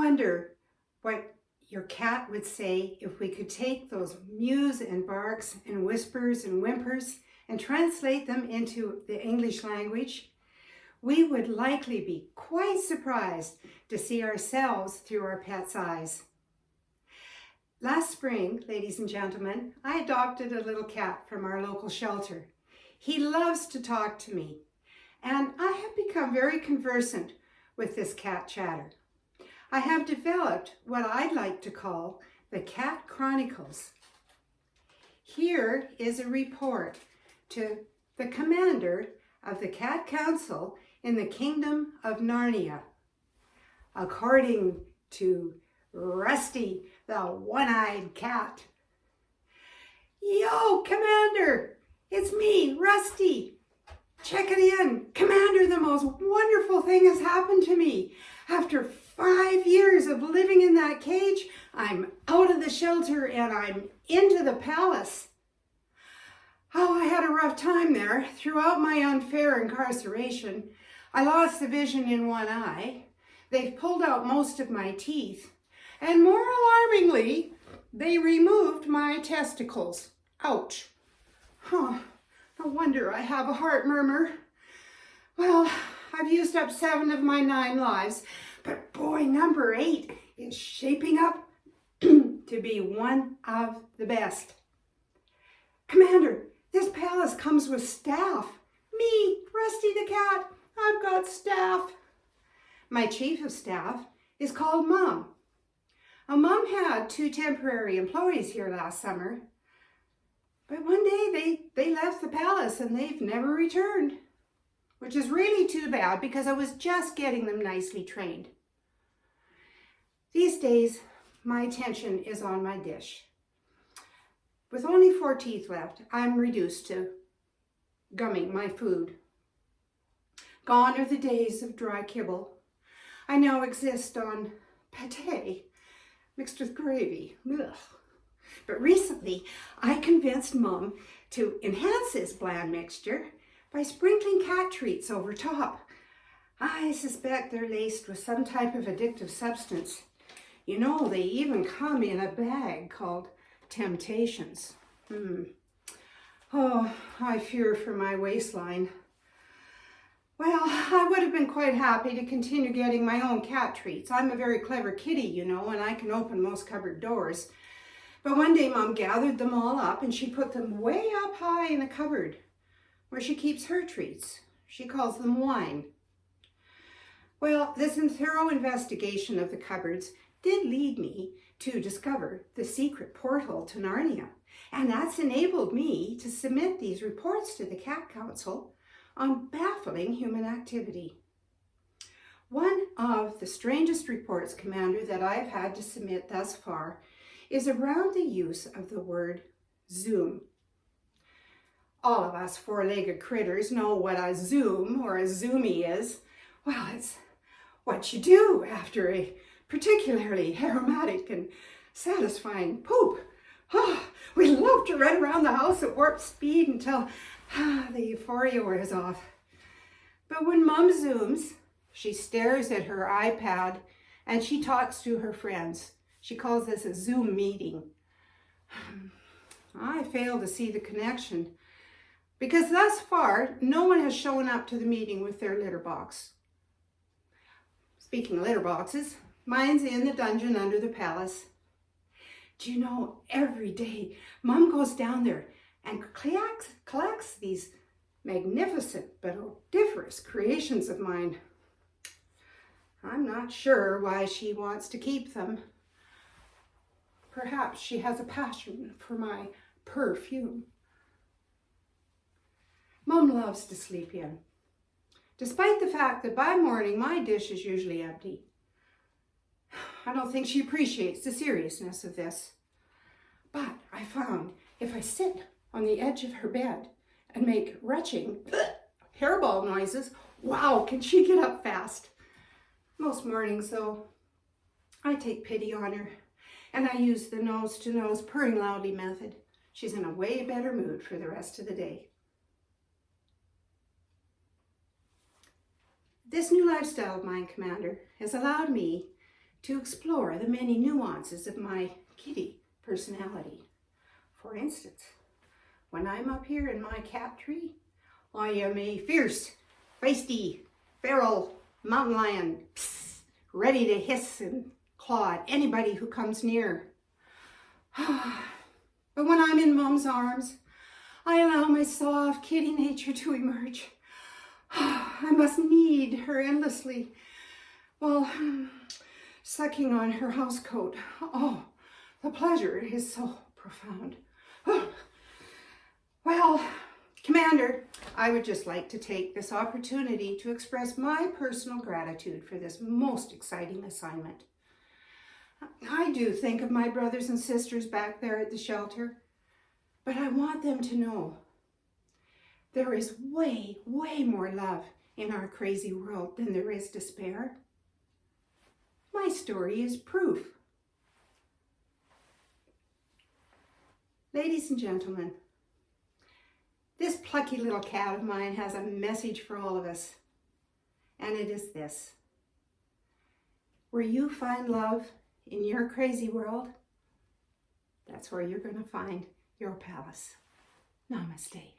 wonder what your cat would say if we could take those mews and barks and whispers and whimpers and translate them into the English language? We would likely be quite surprised to see ourselves through our pet's eyes. Last spring, ladies and gentlemen, I adopted a little cat from our local shelter. He loves to talk to me, and I have become very conversant with this cat chatter. I have developed what I'd like to call the Cat Chronicles. Here is a report to the commander of the Cat Council in the Kingdom of Narnia. According to Rusty, the one-eyed cat. Yo, Commander, it's me, Rusty. Check it in. Commander, the most wonderful thing has happened to me. After 5 years of living in that cage, I'm out of the shelter and I'm into the palace. Oh, I had a rough time there. Throughout my unfair incarceration, I lost the vision in one eye. They've pulled out most of my teeth. And more alarmingly, they removed my testicles. Ouch. Huh. No wonder I have a heart murmur. Well, I've used up 7 of my 9 lives, but boy, number 8 is shaping up to be one of the best. Commander, this palace comes with staff. Me, Rusty the cat, I've got staff. My chief of staff is called Mom. Mom had 2 temporary employees here last summer, but one day they left the palace and they've never returned, which is really too bad because I was just getting them nicely trained. These days, my attention is on my dish. With only 4 teeth left, I'm reduced to gumming my food. Gone are the days of dry kibble. I now exist on pâté mixed with gravy. Ugh. But recently, I convinced Mom to enhance this bland mixture by sprinkling cat treats over top. I suspect they're laced with some type of addictive substance. You know, they even come in a bag called Temptations. Oh, I fear for my waistline. Well, I would have been quite happy to continue getting my own cat treats. I'm a very clever kitty, you know, and I can open most cupboard doors. But one day Mom gathered them all up and she put them way up high in the cupboard where she keeps her treats. She calls them wine. Well, this thorough investigation of the cupboards did lead me to discover the secret portal to Narnia. And that's enabled me to submit these reports to the Cat Council on baffling human activity. One of the strangest reports, Commander, that I've had to submit thus far is around the use of the word Zoom. All of us 4-legged critters know what a Zoom or a Zoomie is. Well, it's what you do after a particularly aromatic and satisfying poop. Oh, we love to run around the house at warp speed until the euphoria wears off. But when Mom zooms, she stares at her iPad and she talks to her friends. She calls this a Zoom meeting. I fail to see the connection because thus far, no one has shown up to the meeting with their litter box. Speaking of litter boxes, mine's in the dungeon under the palace. Do you know, every day, Mom goes down there and collects these magnificent but odoriferous creations of mine. I'm not sure why she wants to keep them. Perhaps she has a passion for my perfume. Mom loves to sleep in, despite the fact that by morning my dish is usually empty. I don't think she appreciates the seriousness of this. But I found if I sit on the edge of her bed and make retching hairball noises, wow, can she get up fast. Most mornings, though, I take pity on her and I use the nose-to-nose purring loudly method. She's in a way better mood for the rest of the day. This new lifestyle of mine, Commander, has allowed me to explore the many nuances of my kitty personality. For instance, when I'm up here in my cat tree, I am a fierce, feisty, feral mountain lion, psst, ready to hiss and claw at anybody who comes near. But when I'm in Mom's arms, I allow my soft kitty nature to emerge. I must knead her endlessly while sucking on her housecoat. Oh, the pleasure is so profound. Well, Commander, I would just like to take this opportunity to express my personal gratitude for this most exciting assignment. I do think of my brothers and sisters back there at the shelter, but I want them to know there is way, way more love in our crazy world than there is despair. My story is proof. Ladies and gentlemen, this plucky little cat of mine has a message for all of us, and it is this. Where you find love in your crazy world, that's where you're going to find your palace. Namaste.